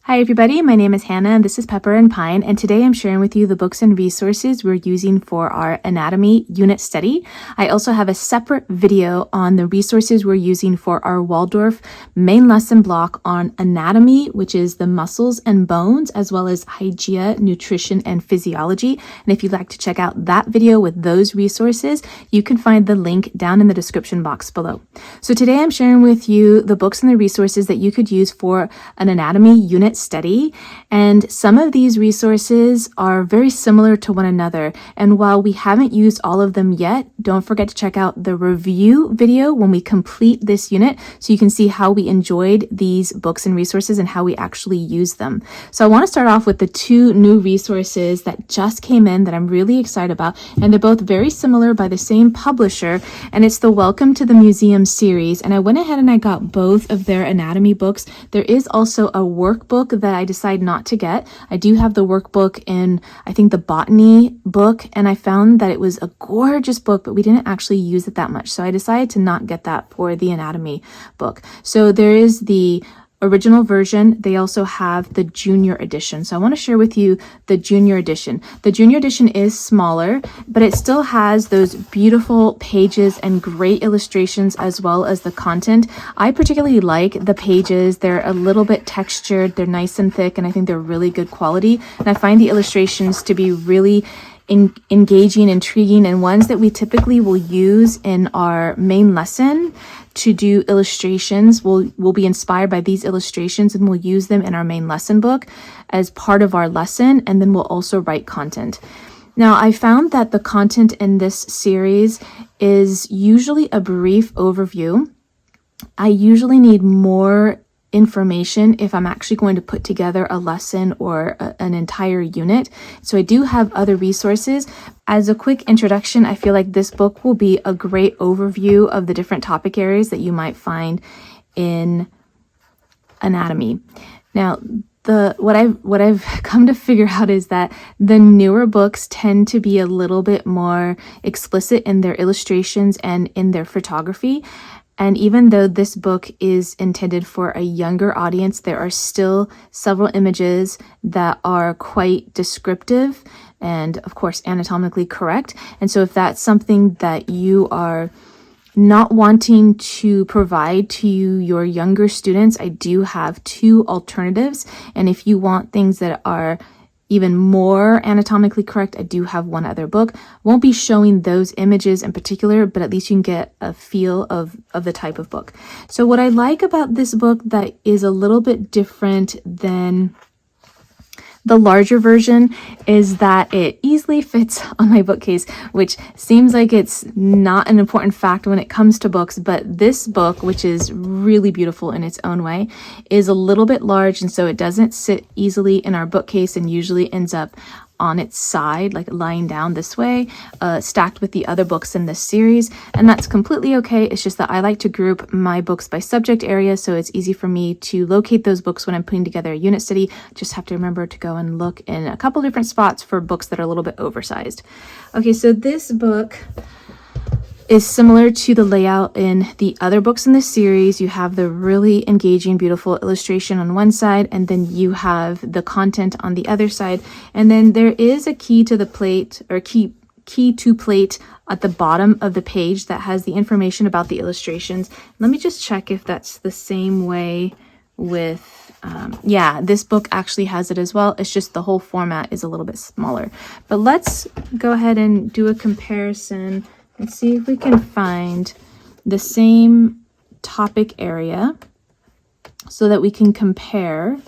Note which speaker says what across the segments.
Speaker 1: Hi everybody, my name is Hannah and this is Pepper and Pine, and today I'm sharing with you the books and resources we're using for our anatomy unit study. I also have a separate video on the resources we're using for our Waldorf Main Lesson Block on anatomy, which is the muscles and bones, as well as hygiene, nutrition, and physiology. And if you'd like to check out that video with those resources, you can find the link down in the description box below. So today I'm sharing with you the books and the resources that you could use for an anatomy unit study, and some of these resources are very similar to one another, and while we haven't used all of them yet, don't forget to check out the review video when we complete this unit so you can see how we enjoyed these books and resources and how we actually use them. So I want to start off with the two new resources that just came in that I'm really excited about, and they're both very similar by the same publisher, and it's the Welcome to the Museum series, and I went ahead and I got both of their anatomy books. There is also a workbook that I decided not to get. I do have the workbook in, I think, the botany book, and I found that it was a gorgeous book, but we didn't actually use it that much. So I decided to not get that for the anatomy book. So there is the original version. They also have the junior edition. So I want to share with you the junior edition. The junior edition is smaller, but it still has those beautiful pages and great illustrations as well as the content. I particularly like the pages. They're a little bit textured. They're nice and thick, and I think they're really good quality. And I find the illustrations to be really engaging, intriguing, and ones that we typically will use in our main lesson to do illustrations. We'll be inspired by these illustrations and we'll use them in our main lesson book as part of our lesson, and then we'll also write content. Now, I found that the content in this series is usually a brief overview. I usually need more information if I'm actually going to put together a lesson or an entire unit. So I do have other resources. As a quick introduction, I feel like this book will be a great overview of the different topic areas that you might find in anatomy. Now, what I've come to figure out is that the newer books tend to be a little bit more explicit in their illustrations and in their photography. And even though this book is intended for a younger audience, there are still several images that are quite descriptive and, of course, anatomically correct. And so if that's something that you are not wanting to provide to your younger students, I do have two alternatives. And if you want things that are even more anatomically correct, I do have one other book. Won't be showing those images in particular, but at least you can get a feel of the type of book. So what I like about this book that is a little bit different than the larger version is that it easily fits on my bookcase, which seems like it's not an important fact when it comes to books, but this book, which is really beautiful in its own way, is a little bit large, and so it doesn't sit easily in our bookcase and usually ends up on its side, like lying down this way, stacked with the other books in this series, and that's completely okay. It's just that I like to group my books by subject area, so it's easy for me to locate those books when I'm putting together a unit study. Just have to remember to go and look in a couple different spots for books that are a little bit oversized. Okay, so this book is similar to the layout in the other books in this series. You have the really engaging, beautiful illustration on one side, and then you have the content on the other side. And then there is a key to the plate, or key to plate at the bottom of the page that has the information about the illustrations. Let me just check if that's the same way with, yeah, this book actually has it as well. It's just the whole format is a little bit smaller. But let's go ahead and do a comparison and see if we can find the same topic area so that we can compare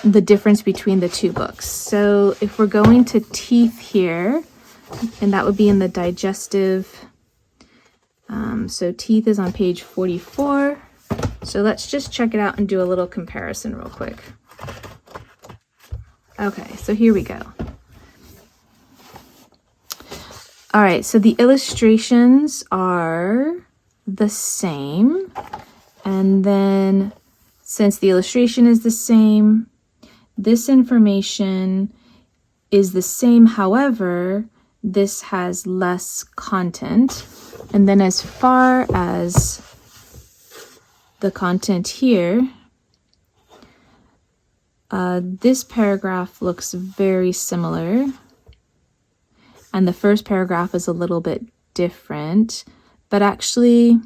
Speaker 1: the difference between the two books. So if we're going to teeth here, and that would be in the digestive, so teeth is on page 44. So let's just check it out and do a little comparison real quick. Okay, so here we go. All right, so the illustrations are the same. And then since the illustration is the same, this information is the same. However, this has less content. And then as far as the content here, This paragraph looks very similar, and the first paragraph is a little bit different, but actually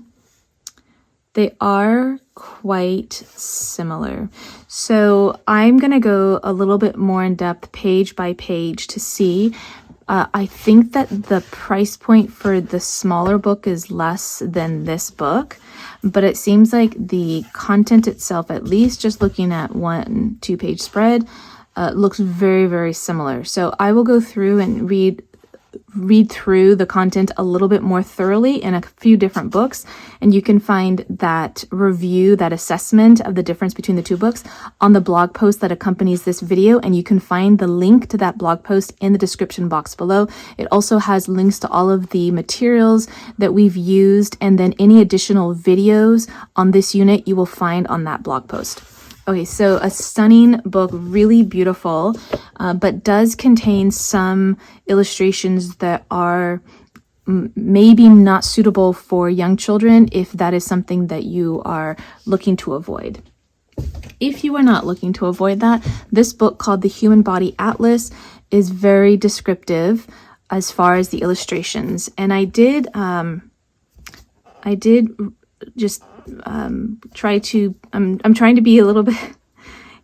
Speaker 1: they are quite similar. So I'm going to go a little bit more in depth page by page to see. I think that the price point for the smaller book is less than this book, but it seems like the content itself, at least just looking at 1-2 page spread, looks very, very similar. So I will go through and read through the content a little bit more thoroughly in a few different books, and you can find that review, that assessment of the difference between the two books on the blog post that accompanies this video, and you can find the link to that blog post in the description box below. It also has links to all of the materials that we've used, and then any additional videos on this unit you will find on that blog post. Okay, so a stunning book, really beautiful, but does contain some illustrations that are maybe not suitable for young children if that is something that you are looking to avoid. If you are not looking to avoid that, this book called The Human Body Atlas is very descriptive as far as the illustrations. And I did just try to, I'm trying to be a little bit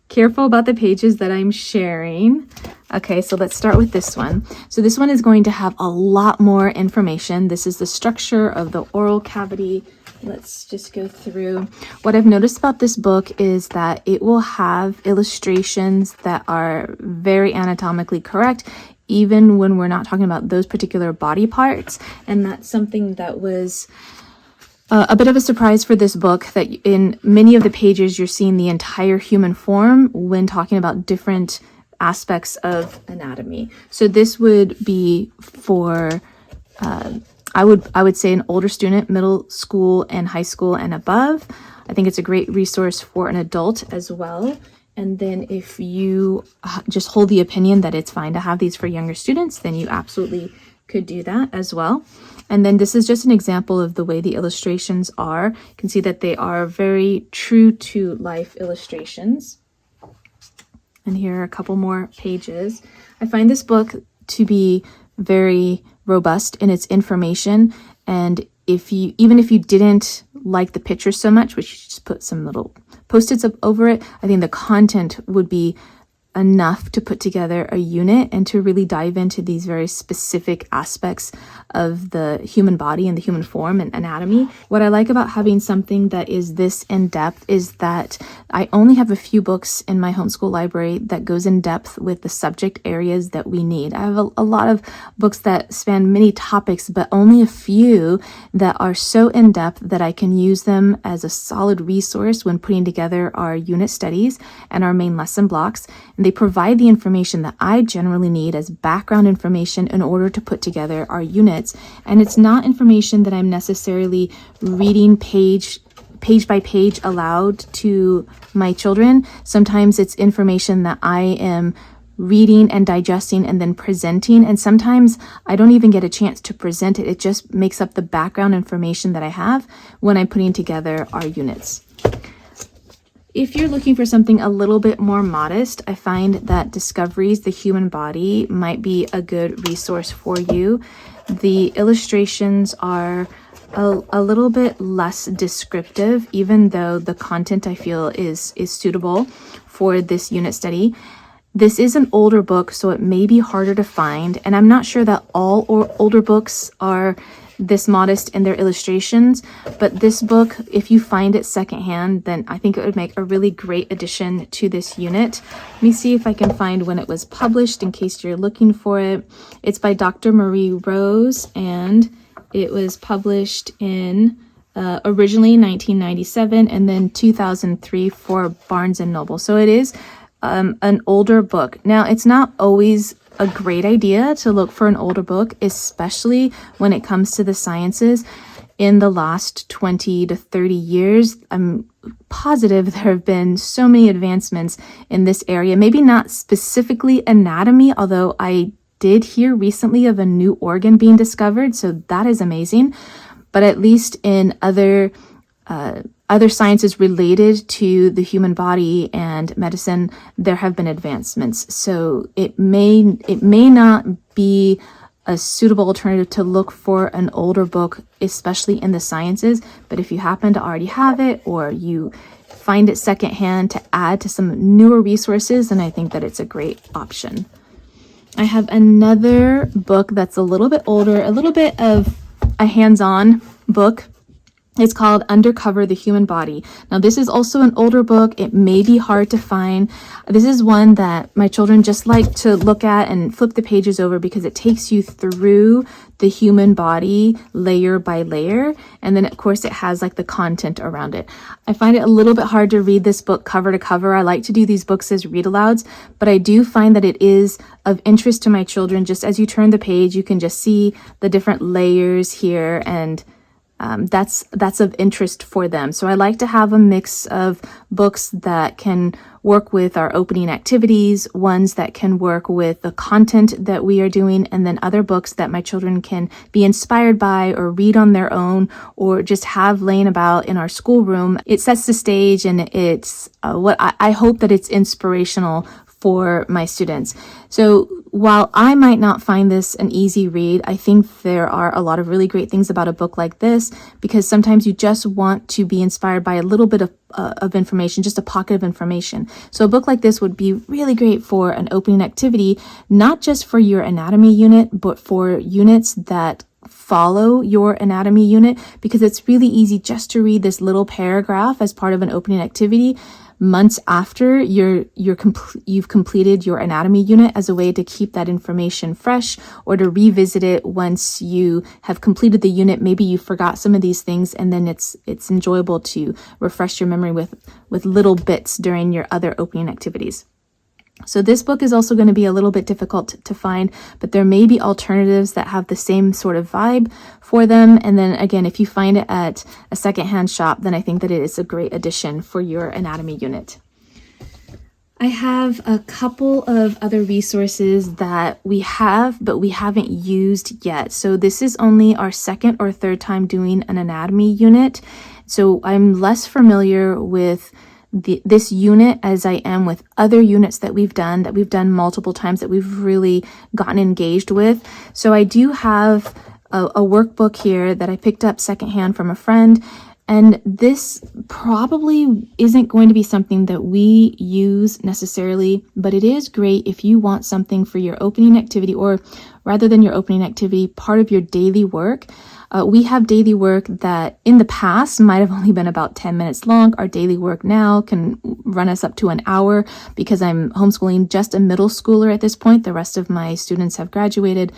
Speaker 1: careful about the pages that I'm sharing. Okay, so let's start with this one. So this one is going to have a lot more information. This is the structure of the oral cavity. Let's just go through. What I've noticed about this book is that it will have illustrations that are very anatomically correct, even when we're not talking about those particular body parts. And that's something that was a bit of a surprise for this book, that in many of the pages you're seeing the entire human form when talking about different aspects of anatomy. So this would be for I would say an older student, middle school and high school and above. I think it's a great resource for an adult as well. And then if you just hold the opinion that it's fine to have these for younger students, then you absolutely could do that as well. And then this is just an example of the way the illustrations are. You can see that they are very true to life illustrations. And here are a couple more pages. I find this book to be very robust in its information. And even if you didn't like the pictures so much, which you just put some little post-its up over it, I think the content would be enough to put together a unit and to really dive into these very specific aspects of the human body and the human form and anatomy. What I like about having something that is this in depth is that I only have a few books in my homeschool library that goes in depth with the subject areas that we need. I have a lot of books that span many topics, but only a few that are so in depth that I can use them as a solid resource when putting together our unit studies and our main lesson blocks. And they provide the information that I generally need as background information in order to put together our units. And it's not information that I'm necessarily reading page by page aloud to my children. Sometimes it's information that I am reading and digesting and then presenting. And sometimes I don't even get a chance to present it. It just makes up the background information that I have when I'm putting together our units. If you're looking for something a little bit more modest, I find that Discoveries, The Human Body might be a good resource for you. The illustrations are a little bit less descriptive, even though the content I feel is suitable for this unit study. This is an older book, so it may be harder to find, and I'm not sure that all older books are this modest in their illustrations, but this book, if you find it secondhand, then I think it would make a really great addition to this unit. Let me see if I can find when it was published in case you're looking for it. It's by Dr. Marie Rose, and it was published in originally 1997 and then 2003 for Barnes & Noble. So it is an older book. Now, it's not always a great idea to look for an older book, especially when it comes to the sciences. In the last 20 to 30 years, I'm positive there have been so many advancements in this area. Maybe not specifically anatomy, although I did hear recently of a new organ being discovered, so that is amazing. But at least in other other sciences related to the human body and medicine, there have been advancements. So it may not be a suitable alternative to look for an older book, especially in the sciences. But if you happen to already have it, or you find it secondhand to add to some newer resources, then I think that it's a great option. I have another book that's a little bit older, a little bit of a hands-on book. It's called Undercover, the Human Body. Now, this is also an older book. It may be hard to find. This is one that my children just like to look at and flip the pages over because it takes you through the human body layer by layer. And then, of course, it has like the content around it. I find it a little bit hard to read this book cover to cover. I like to do these books as read-alouds, but I do find that it is of interest to my children. Just as you turn the page, you can just see the different layers here, and that's of interest for them. So I like to have a mix of books that can work with our opening activities, ones that can work with the content that we are doing, and then other books that my children can be inspired by or read on their own or just have laying about in our schoolroom. It sets the stage, and it's what I hope that it's inspirational for my students. So while I might not find this an easy read, I think there are a lot of really great things about a book like this, because sometimes you just want to be inspired by a little bit of information, just a pocket of information. So a book like this would be really great for an opening activity, not just for your anatomy unit, but for units that follow your anatomy unit, because it's really easy just to read this little paragraph as part of an opening activity months after you've completed your anatomy unit, as a way to keep that information fresh, or to revisit it once you have completed the unit. Maybe you forgot some of these things, and then it's enjoyable to refresh your memory with little bits during your other opening activities. So this book is also going to be a little bit difficult to find, but there may be alternatives that have the same sort of vibe for them. And then again, if you find it at a secondhand shop, then I think that it is a great addition for your anatomy unit. I have a couple of other resources that we have, but we haven't used yet. So this is only our second or third time doing an anatomy unit. So I'm less familiar with this unit as I am with other units that we've done multiple times, that we've really gotten engaged with. So I do have a workbook here that I picked up secondhand from a friend, and this probably isn't going to be something that we use necessarily, but it is great if you want something for your opening activity, or rather than your opening activity, part of your daily work. We have daily work that in the past might have only been about 10 minutes long. Our daily work now can run us up to an hour, because I'm homeschooling just a middle schooler at this point. The rest of my students have graduated.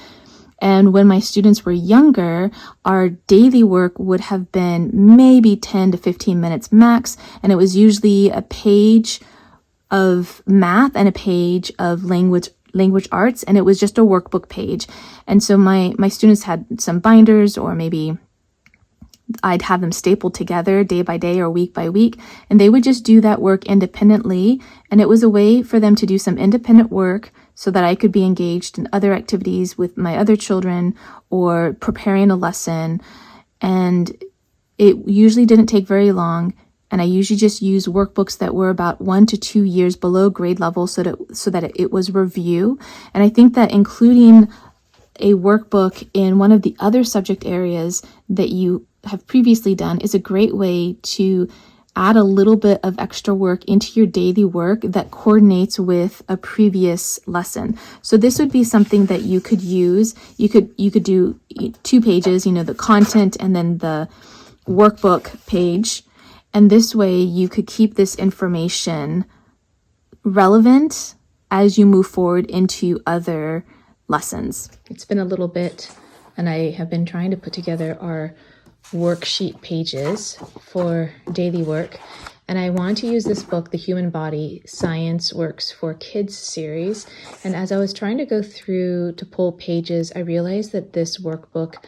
Speaker 1: And when my students were younger, our daily work would have been maybe 10 to 15 minutes max. And it was usually a page of math and a page of language arts, and it was just a workbook page. And so my students had some binders, or maybe I'd have them stapled together day by day or week by week, and they would just do that work independently. And it was a way for them to do some independent work so that I could be engaged in other activities with my other children or preparing a lesson. And it usually didn't take very long. And I usually just use workbooks that were about 1 to 2 years below grade level, so that it was review. And I think that including a workbook in one of the other subject areas that you have previously done is a great way to add a little bit of extra work into your daily work that coordinates with a previous lesson. So this would be something that you could use. You could do 2 pages, the content and then the workbook page. And this way you could keep this information relevant as you move forward into other lessons. It's been a little bit, and I have been trying to put together our worksheet pages for daily work. And I want to use this book, The Human Body, Science Works for Kids series. And as I was trying to go through to pull pages, I realized that this workbook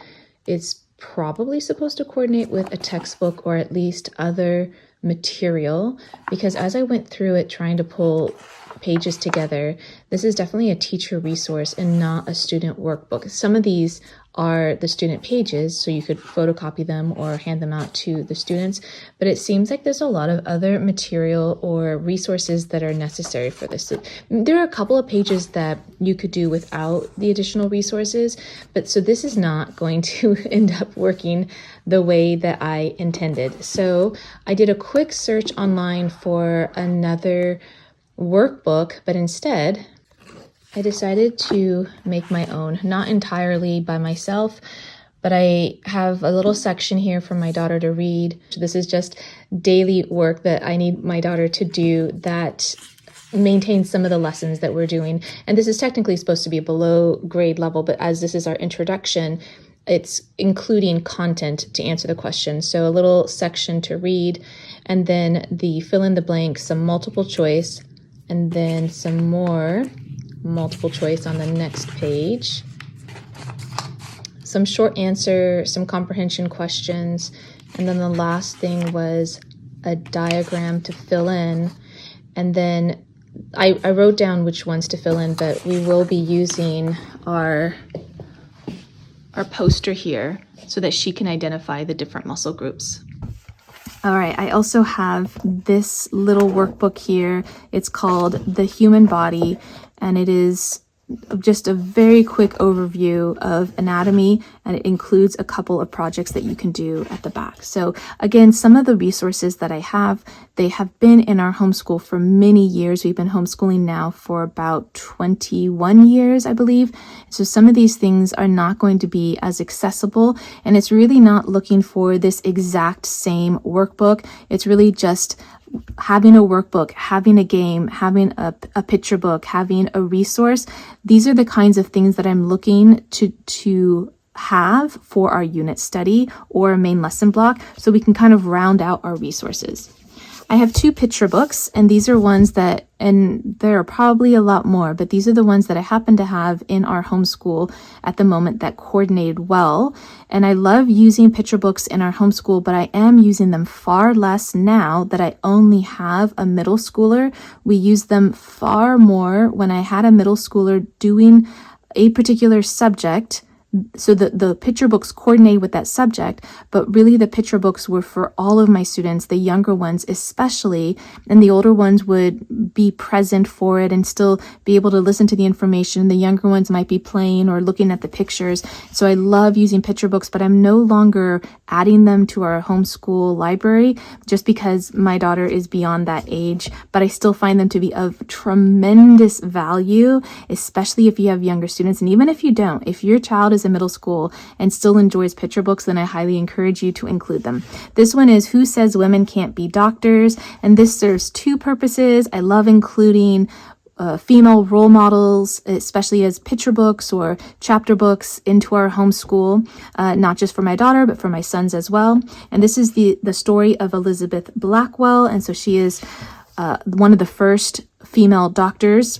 Speaker 1: is probably supposed to coordinate with a textbook, or at least other material, because as I went through it trying to pull pages together, this is definitely a teacher resource and not a student workbook. Some of these are the student pages, so you could photocopy them or hand them out to the students, but it seems like there's a lot of other material or resources that are necessary for this. So there are a couple of pages that you could do without the additional resources, but so this is not going to end up working the way that I intended. So I did a quick search online for another workbook, but instead I decided to make my own, not entirely by myself, but I have a little section here for my daughter to read. This is just daily work that I need my daughter to do that maintains some of the lessons that we're doing. And this is technically supposed to be below grade level, but as this is our introduction, it's including content to answer the question. So a little section to read, and then the fill in the blank, some multiple choice, and then some more multiple choice on the next page, some short answer, some comprehension questions, and then the last thing was a diagram to fill in. And then I wrote down which ones to fill in, but we will be using our poster here so that she can identify the different muscle groups. All right, I also have this little workbook here. It's called The Human Body, and it is just a very quick overview of anatomy, and it includes a couple of projects that you can do at the back. So again, some of the resources that I have, they have been in our homeschool for many years. We've been homeschooling now for about 21 years, I believe. So some of these things are not going to be as accessible, and it's really not looking for this exact same workbook. It's really just having a workbook, having a game, having a picture book, having a resource. These are the kinds of things that I'm looking to have for our unit study or a main lesson block, so we can kind of round out our resources. I have 2 picture books, and these are ones that, and there are probably a lot more, but these are the ones that I happen to have in our homeschool at the moment that coordinated well. And I love using picture books in our homeschool, but I am using them far less now that I only have a middle schooler. We use them far more when I had a middle schooler doing a particular subject. So the picture books coordinate with that subject, but really the picture books were for all of my students, the younger ones especially, and the older ones would be present for it and still be able to listen to the information. The younger ones might be playing or looking at the pictures. So I love using picture books, but I'm no longer adding them to our homeschool library just because my daughter is beyond that age, but I still find them to be of tremendous value, especially if you have younger students. And even if you don't, if your child is in middle school and still enjoys picture books, then I highly encourage you to include them. This one is Who Says Women Can't Be Doctors? And this serves 2 purposes. I love including female role models, especially as picture books or chapter books into our homeschool, not just for my daughter, but for my sons as well. And this is the story of Elizabeth Blackwell. And so she is one of the first female doctors.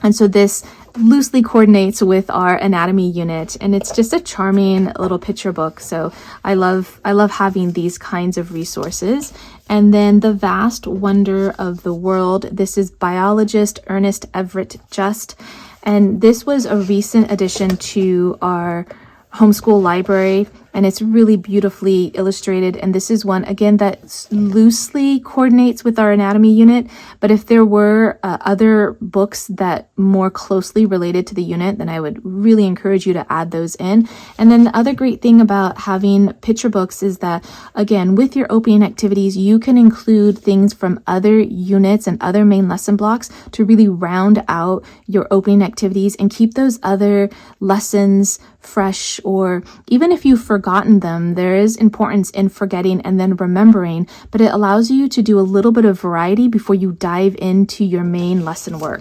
Speaker 1: And so this loosely coordinates with our anatomy unit, and it's just a charming little picture book. So I love having these kinds of resources. And then The Vast Wonder of the World. This is biologist Ernest Everett Just, and this was a recent addition to our homeschool library, and it's really beautifully illustrated. And this is one, again, that loosely coordinates with our anatomy unit, but if there were other books that more closely related to the unit, then I would really encourage you to add those in. And then the other great thing about having picture books is that, again, with your opening activities, you can include things from other units and other main lesson blocks to really round out your opening activities and keep those other lessons fresh. Or even if you've forgotten them, there is importance in forgetting and then remembering, but it allows you to do a little bit of variety before you dive into your main lesson work.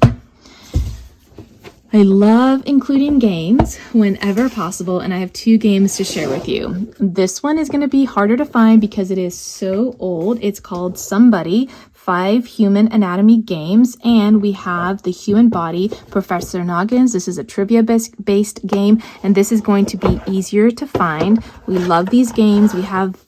Speaker 1: I love including games whenever possible, and I have 2 games to share with you. This one is going to be harder to find because it is so old. It's called Somebody, 5 Human Anatomy Games, and we have The Human Body, Professor Noggins. This is a trivia-based game, and this is going to be easier to find. We love these games. We have,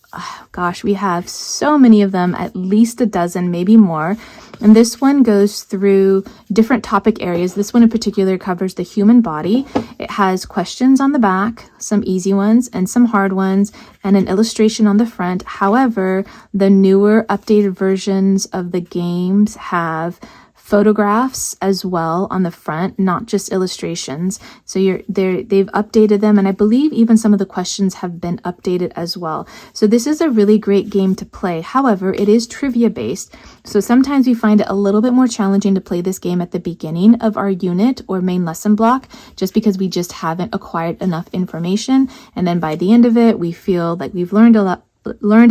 Speaker 1: we have so many of them, at least a dozen, maybe more. And this one goes through different topic areas. This one in particular covers the human body. It has questions on the back, some easy ones and some hard ones, and an illustration on the front. However, the newer updated versions of the games have photographs as well on the front, not just illustrations. So they've updated them, and I believe even some of the questions have been updated as well. So this is a really great game to play. However, it is trivia based, so sometimes we find it a little bit more challenging to play this game at the beginning of our unit or main lesson block, just because we just haven't acquired enough information, and then by the end of it we feel like we've learned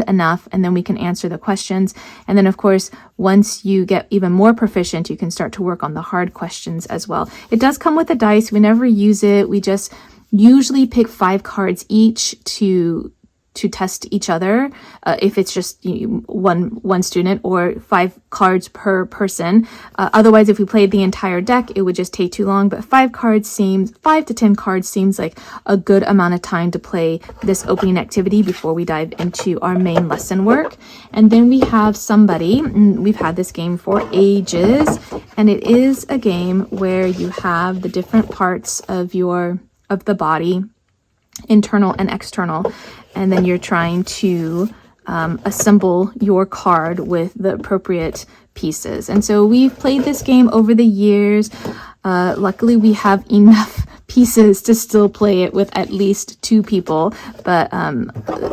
Speaker 1: enough, and then we can answer the questions. And then of course, once you get even more proficient, you can start to work on the hard questions as well. It does come with a dice. We never use it. We just usually pick 5 cards each to test each other, if it's just one student, or 5 cards per person. Otherwise, if we played the entire deck, it would just take too long. But 5 to 10 cards seems like a good amount of time to play this opening activity before we dive into our main lesson work. And then we have Somebody. We've had this game for ages, and it is a game where you have the different parts of the body, internal and external, and then you're trying to assemble your card with the appropriate pieces. And so we've played this game over the years. Luckily, we have enough pieces to still play it with at least 2 people, but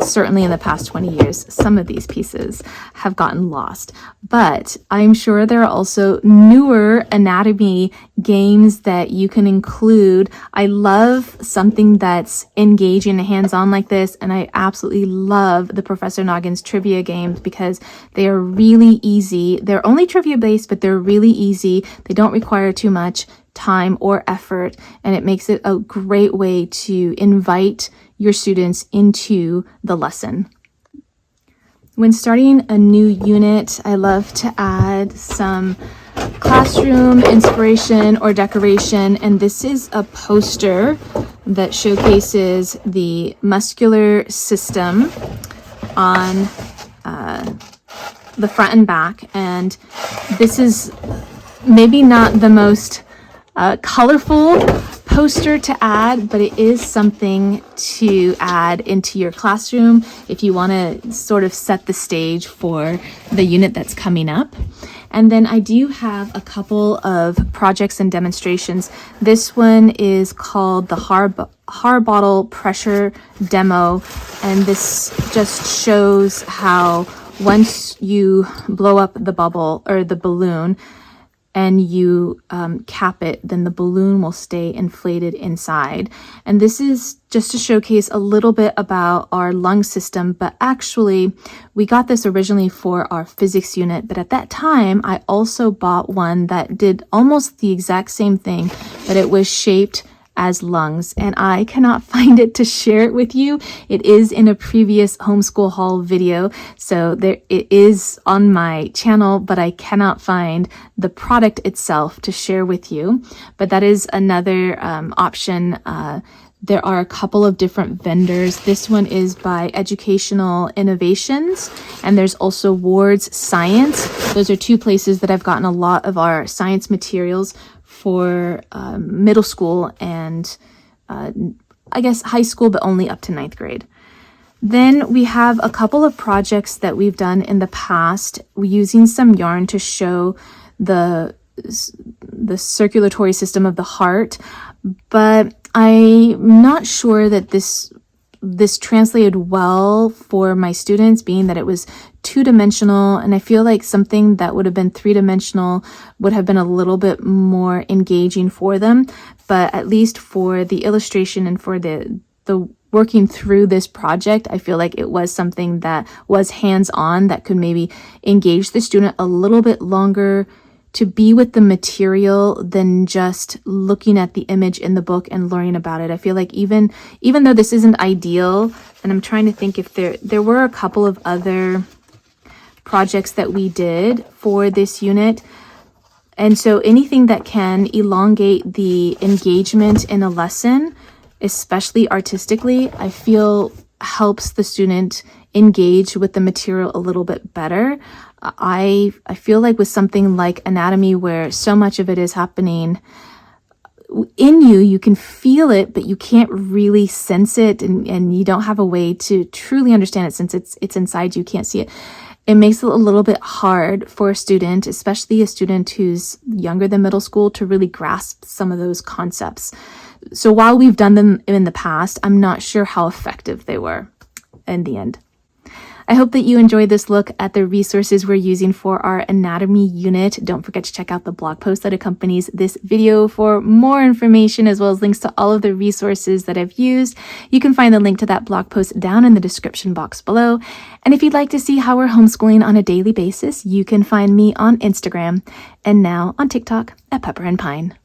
Speaker 1: certainly in the past 20 years, some of these pieces have gotten lost. But I'm sure there are also newer anatomy games that you can include. I love something that's engaging and hands-on like this, and I absolutely love the Professor Noggins trivia games because they are really easy. They're only trivia based, but they're really easy. They don't require too much time or effort, and it makes it a great way to invite your students into the lesson. When starting a new unit, I love to add some classroom inspiration or decoration, and this is a poster that showcases the muscular system on the front and back. And this is maybe not the most colorful poster to add, but it is something to add into your classroom if you want to sort of set the stage for the unit that's coming up. And then I do have a couple of projects and demonstrations. This one is called the hard bottle pressure demo, and this just shows how once you blow up the bubble or the balloon and you cap it, then the balloon will stay inflated inside. And this is just to showcase a little bit about our lung system, but actually we got this originally for our physics unit, but at that time I also bought one that did almost the exact same thing, but it was shaped as lungs, and I cannot find it to share it with you. It is in a previous homeschool haul video, so it is on my channel, but I cannot find the product itself to share with you. But that is another option. There are a couple of different vendors. This one is by Educational Innovations, and there's also Ward's Science. Those are 2 places that I've gotten a lot of our science materials for middle school and I guess high school, but only up to 9th grade. Then we have a couple of projects that we've done in the past using some yarn to show the circulatory system of the heart, but I'm not sure that this translated well for my students, being that it was 2-dimensional, and I feel like something that would have been 3-dimensional would have been a little bit more engaging for them. But at least for the illustration and for the working through this project, I feel like it was something that was hands-on that could maybe engage the student a little bit longer to be with the material than just looking at the image in the book and learning about it. I feel like even though this isn't ideal, and I'm trying to think if there were a couple of other projects that we did for this unit. And so anything that can elongate the engagement in a lesson, especially artistically, I feel helps the student engage with the material a little bit better. I feel like with something like anatomy, where so much of it is happening in you, you can feel it, but you can't really sense it, and you don't have a way to truly understand it since it's inside you, can't see it. It makes it a little bit hard for a student, especially a student who's younger than middle school, to really grasp some of those concepts. So while we've done them in the past, I'm not sure how effective they were in the end. I hope that you enjoyed this look at the resources we're using for our anatomy unit. Don't forget to check out the blog post that accompanies this video for more information, as well as links to all of the resources that I've used. You can find the link to that blog post down in the description box below. And if you'd like to see how we're homeschooling on a daily basis, you can find me on Instagram and now on TikTok at Pepper and Pine.